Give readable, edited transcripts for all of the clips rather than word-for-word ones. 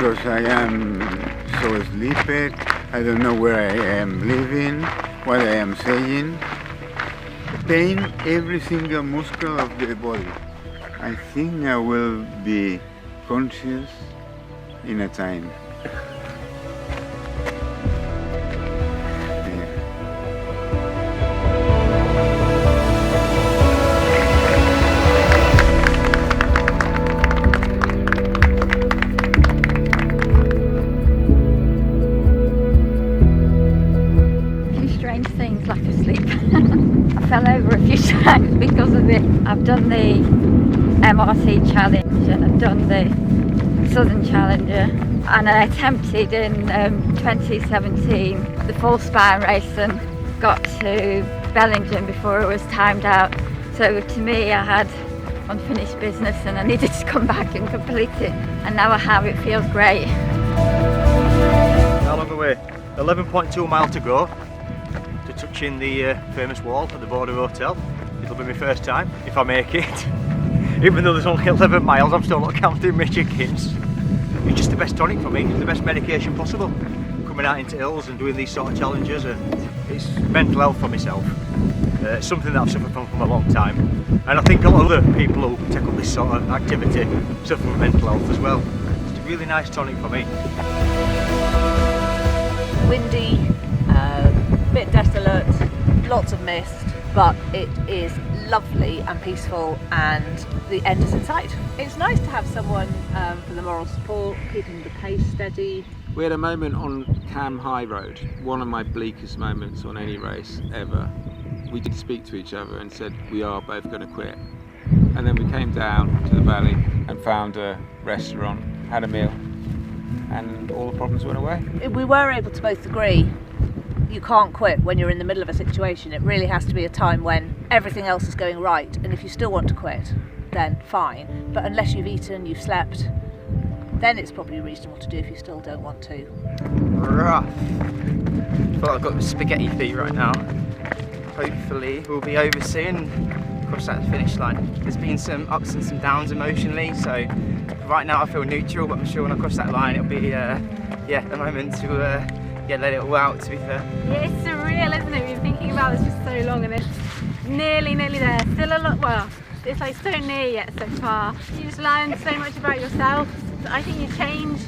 because I am so sleepy. I don't know where I am living, what I am saying. Pain every single muscle of the body. I think I will be conscious in a time. Things like asleep. I fell over a few times because of it. I've done the MRT challenge and I've done the Southern Challenger, and I attempted in 2017 the full spine race and got to Bellingham before it was timed out. So to me I had unfinished business and I needed to come back and complete it, and now I have. It feels great. How long away? 11.2 miles to go. Touching the famous wall at the Border Hotel. It'll be my first time if I make it. Even though there's only 11 miles, I'm still not counting my chickens. It's just the best tonic for me, it's the best medication possible. Coming out into hills and doing these sort of challenges, and it's mental health for myself. It's something that I've suffered from a long time. And I think a lot of other people who take up this sort of activity suffer from mental health as well. It's a really nice tonic for me. Windy, bit desolate, lots of mist, but it is lovely and peaceful, and the end is in sight. It's nice to have someone for the moral support, keeping the pace steady. We had a moment on Cam High Road, one of my bleakest moments on any race ever. We did speak to each other and said we are both going to quit. And then we came down to the valley and found a restaurant, had a meal, and all the problems went away. We were able to both agree you can't quit when you're in the middle of a situation. It really has to be a time when everything else is going right, and if you still want to quit, then fine. But unless you've eaten, you've slept, then it's probably reasonable to do if you still don't want to. Rough. I feel like I've got spaghetti feet right now. Hopefully we'll be over soon, cross that finish line. There's been some ups and some downs emotionally, so right now I feel neutral, but I'm sure when I cross that line it'll be a moment to let it all out, to be fair. Yeah, it's surreal, isn't it? We've been thinking about this for so long and it's nearly there. Still a lot, well, it's like so near yet so far. You just learn so much about yourself. I think you change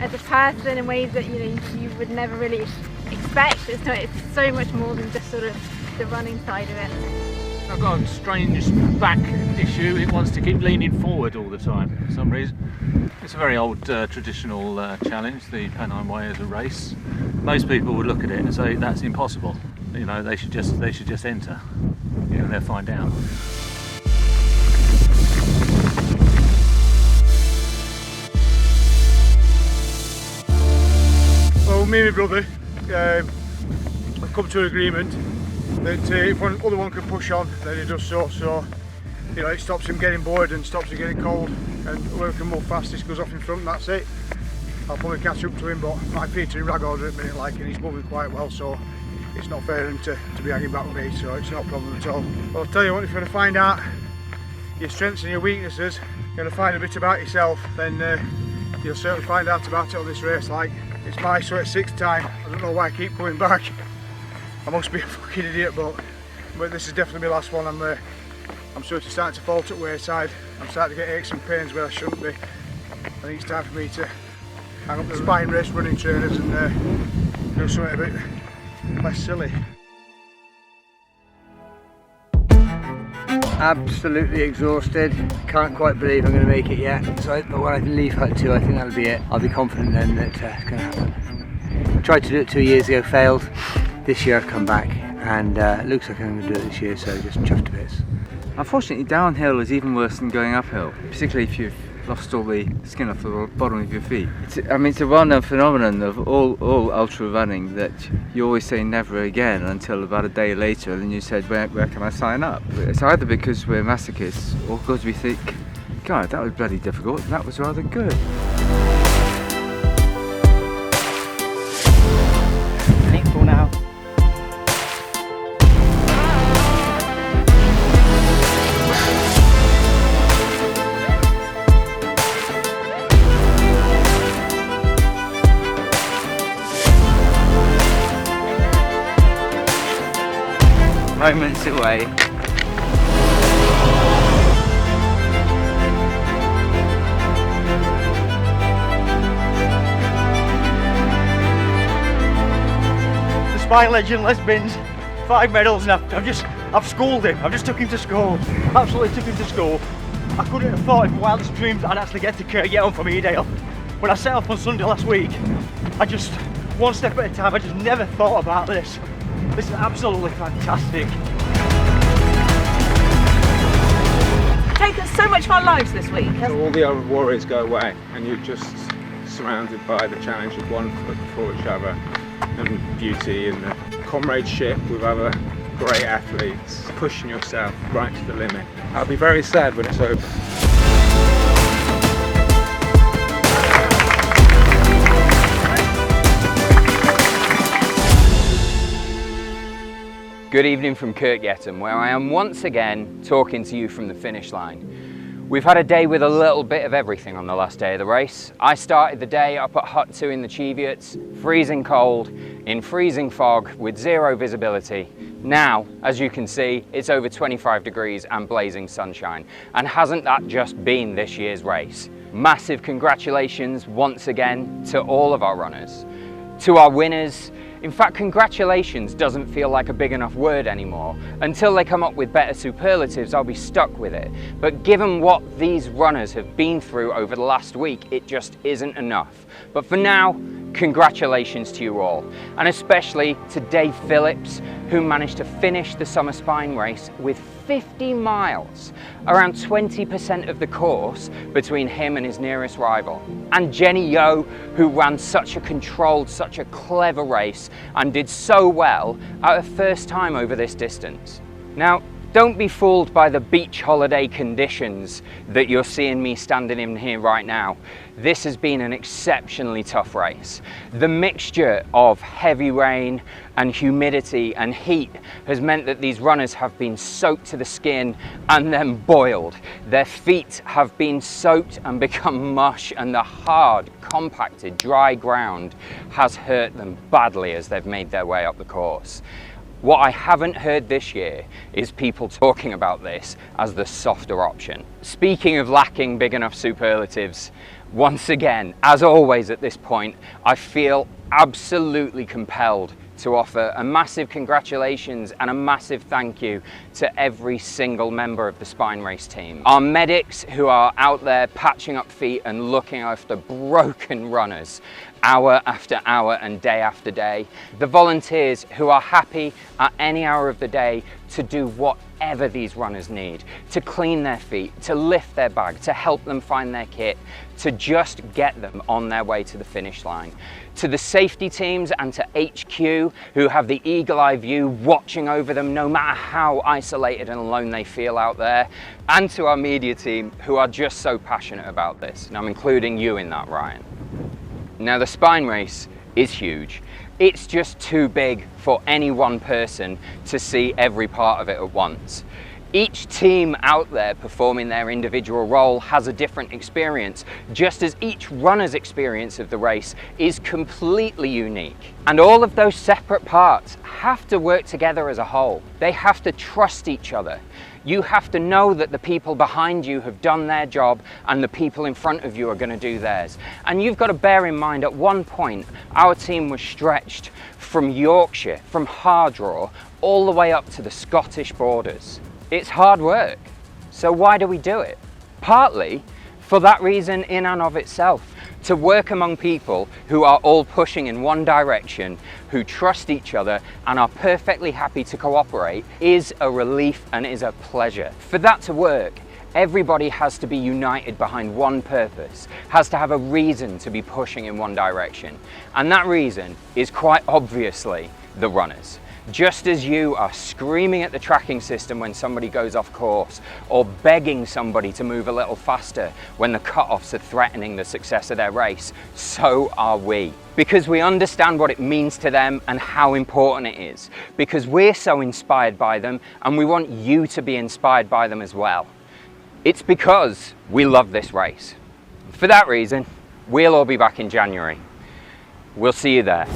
as a person in ways that you would never really expect. It's so much more than just sort of the running side of it. I've got a strange back issue. It wants to keep leaning forward all the time for some reason. It's a very old traditional challenge, the Pennine Way as a race. Most people would look at it and say that's impossible. They should just enter. They'll find out. Well, me and my brother have come to an agreement that if one other one can push on, then he does so. So it stops him getting bored and stops him getting cold, and whoever can move fastest goes off in front, and that's it. I'll probably catch up to him, but my feet are in rag order at the minute, and he's moving quite well, so it's not fair for him to be hanging back with me, so it's not a problem at all. Well, I'll tell you what, if you're going to find out your strengths and your weaknesses, you're going to find a bit about yourself, then you'll certainly find out about it on this race. It's my sort of 6th time. I don't know why I keep coming back. I must be a fucking idiot, but this is definitely my last one. I'm sort of starting to falter at wayside. I'm starting to get aches and pains where I shouldn't be. I think it's time for me to hang up the spine race running trainers and do something a bit less silly. Absolutely exhausted. Can't quite believe I'm going to make it yet. But when I leave Hut 2, I think that'll be it. I'll be confident then that it's going to happen. Tried to do it 2 years ago, failed. This year I've come back, and it looks like I'm going to do it this year, so just chuffed to bits. Unfortunately, downhill is even worse than going uphill, particularly if you've lost all the skin off the bottom of your feet. It's a well-known phenomenon of all ultra running that you always say never again until about a day later, and then you said, where can I sign up? It's either because we're masochists or because we think, God, that was bloody difficult, and that was rather good. Painful now. moments away. The Spine legend Les Binns, 5 medals, and I've schooled him. I've just took him to school. Absolutely took him to school. I couldn't have thought in my wildest dreams I'd actually get to Kirk Yetholm from Edale. When I set off on Sunday last week, I just, one step at a time, I just never thought about this. This is absolutely fantastic. Taken so much of our lives this week. So all the other worries go away and you're just surrounded by the challenge of one foot before each other and beauty and the comradeship with other great athletes, pushing yourself right to the limit. I'll be very sad when it's over. Good evening from Kirk Yetholm, where I am once again talking to you from the finish line. We've had a day with a little bit of everything on the last day of the race. I started the day up at Hut 2 in the Cheviots, freezing cold, in freezing fog with zero visibility. Now, as you can see, it's over 25 degrees and blazing sunshine. And hasn't that just been this year's race? Massive congratulations once again to all of our runners, to our winners. In fact, congratulations doesn't feel like a big enough word anymore. Until they come up with better superlatives, I'll be stuck with it. But given what these runners have been through over the last week, it just isn't enough. But for now, congratulations to you all. And especially to Dave Phillips, who managed to finish the Summer Spine Race with 50 miles, around 20% of the course between him and his nearest rival. And Jenny Yo, who ran such a controlled, such a clever race and did so well at her first time over this distance. Now, don't be fooled by the beach holiday conditions that you're seeing me standing in here right now. This has been an exceptionally tough race. The mixture of heavy rain and humidity and heat has meant that these runners have been soaked to the skin and then boiled. Their feet have been soaked and become mush, and the hard, compacted, dry ground has hurt them badly as they've made their way up the course. What I haven't heard this year is people talking about this as the softer option. Speaking of lacking big enough superlatives, once again, as always at this point, I feel absolutely compelled to offer a massive congratulations and a massive thank you to every single member of the Spine Race team. Our medics who are out there patching up feet and looking after broken runners hour after hour and day after day. The volunteers who are happy at any hour of the day to do whatever these runners need, to clean their feet, to lift their bag, to help them find their kit, to just get them on their way to the finish line. To the safety teams and to HQ who have the eagle-eye view watching over them no matter how isolated and alone they feel out there. And to our media team who are just so passionate about this. And I'm including you in that, Ryan. Now, the Spine Race is huge. It's just too big for any one person to see every part of it at once. Each team out there performing their individual role has a different experience, just as each runner's experience of the race is completely unique. And all of those separate parts have to work together as a whole. They have to trust each other. You have to know that the people behind you have done their job and the people in front of you are going to do theirs. And you've got to bear in mind, at one point, our team was stretched from Yorkshire, from Hardraw, all the way up to the Scottish borders. It's hard work. So why do we do it? Partly for that reason in and of itself. To work among people who are all pushing in one direction, who trust each other and are perfectly happy to cooperate is a relief and is a pleasure. For that to work, everybody has to be united behind one purpose, has to have a reason to be pushing in one direction. And that reason is quite obviously the runners. Just as you are screaming at the tracking system when somebody goes off course, or begging somebody to move a little faster when the cut-offs are threatening the success of their race, so are we. Because we understand what it means to them and how important it is. Because we're so inspired by them and we want you to be inspired by them as well. It's because we love this race. For that reason, we'll all be back in January. We'll see you there.